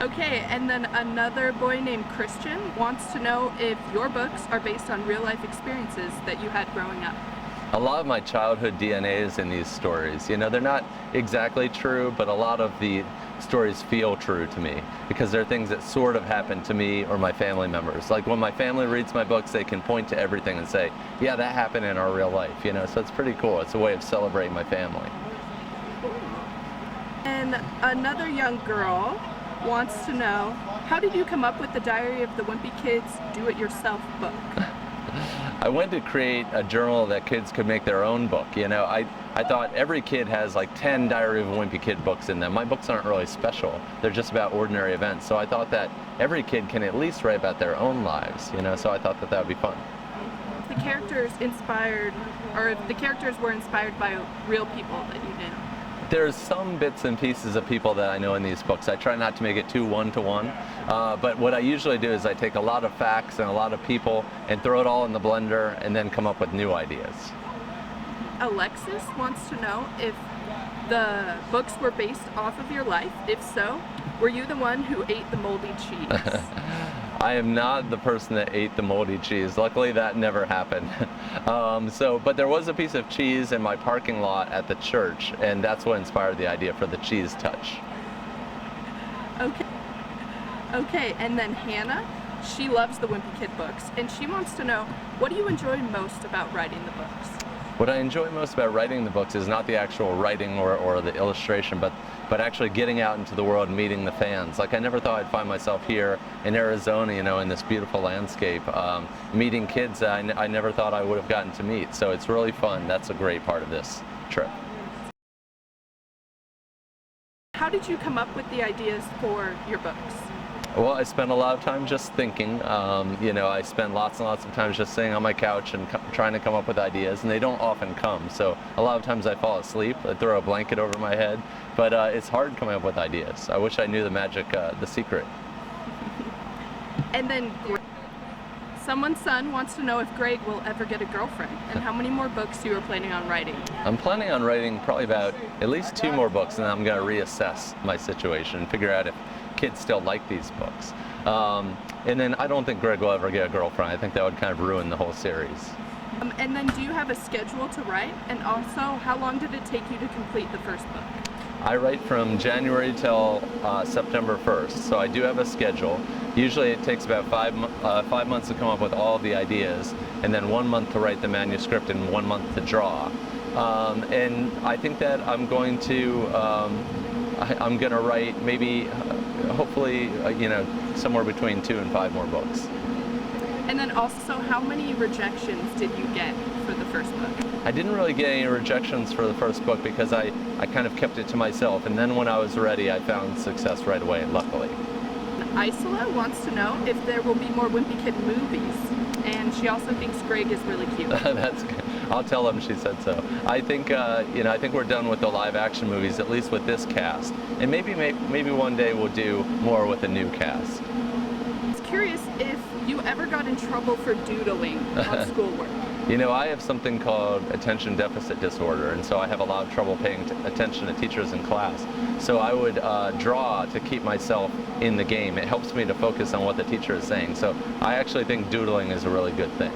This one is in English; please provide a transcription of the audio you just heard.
Okay, and then another boy named Christian wants to know if your books are based on real-life experiences that you had growing up. A lot of my childhood DNA is in these stories. You know, they're not exactly true, but a lot of the stories feel true to me because they're things that sort of happened to me or my family members. Like when my family reads my books, they can point to everything and say, yeah, that happened in our real life, you know, so it's pretty cool. It's a way of celebrating my family. And another young girl wants to know, how did you come up with the Diary of the Wimpy Kid's do-it-yourself book? I wanted to create a journal that kids could make their own book. You know, I thought every kid has like 10 Diary of a Wimpy Kid books in them. My books aren't really special. They're just about ordinary events. So I thought that every kid can at least write about their own lives, you know, so I thought that that would be fun. The characters inspired, or if the characters were inspired by real people that you knew. There's some bits and pieces of people that I know in these books. I try not to make it too one-to-one, but what I usually do is I take a lot of facts and a lot of people and throw it all in the blender and then come up with new ideas. Alexis wants to know if the books were based off of your life. If so, were you the one who ate the moldy cheese? I am not the person that ate the moldy cheese. Luckily, that never happened. But there was a piece of cheese in my parking lot at the church, and that's what inspired the idea for the cheese touch. Okay, and then Hannah, she loves the Wimpy Kid books, and she wants to know, what do you enjoy most about writing the books? What I enjoy most about writing the books is not the actual writing or the illustration, but actually getting out into the world and meeting the fans. Like I never thought I'd find myself here in Arizona, you know, in this beautiful landscape, meeting kids that I never thought I would have gotten to meet. So it's really fun. That's a great part of this trip. How did you come up with the ideas for your books? Well, I spent a lot of time just thinking. You know, I spend lots and lots of times just sitting on my couch and trying to come up with ideas, and they don't often come. So a lot of times I fall asleep, I throw a blanket over my head, but it's hard coming up with ideas. I wish I knew the magic, the secret. And then someone's son wants to know if Greg will ever get a girlfriend, and how many more books you are planning on writing. I'm planning on writing probably about at least 2 more books, and then I'm going to reassess my situation and figure out if kids still like these books. And then I don't think Greg will ever get a girlfriend. I think that would kind of ruin the whole series. And then do you have a schedule to write? And also, how long did it take you to complete the first book? I write from January till September 1st, so I do have a schedule. Usually it takes about 5 months to come up with all of the ideas, and then 1 month to write the manuscript and 1 month to draw. And I think that I'm going to write maybe, hopefully, you know, somewhere between 2 and 5 more books. And then also, how many rejections did you get for the first book? I didn't really get any rejections for the first book because I kind of kept it to myself, and then when I was ready, I found success right away, luckily. Isla wants to know if there will be more Wimpy Kid movies, and she also thinks Greg is really cute. That's good. I'll tell him she said so. I think you know, I think we're done with the live-action movies, at least with this cast, and maybe one day we'll do more with a new cast. I was curious if you ever got in trouble for doodling on schoolwork. You know, I have something called attention deficit disorder, and so I have a lot of trouble paying attention to teachers in class. So I would draw to keep myself in the game. It helps me to focus on what the teacher is saying. So I actually think doodling is a really good thing.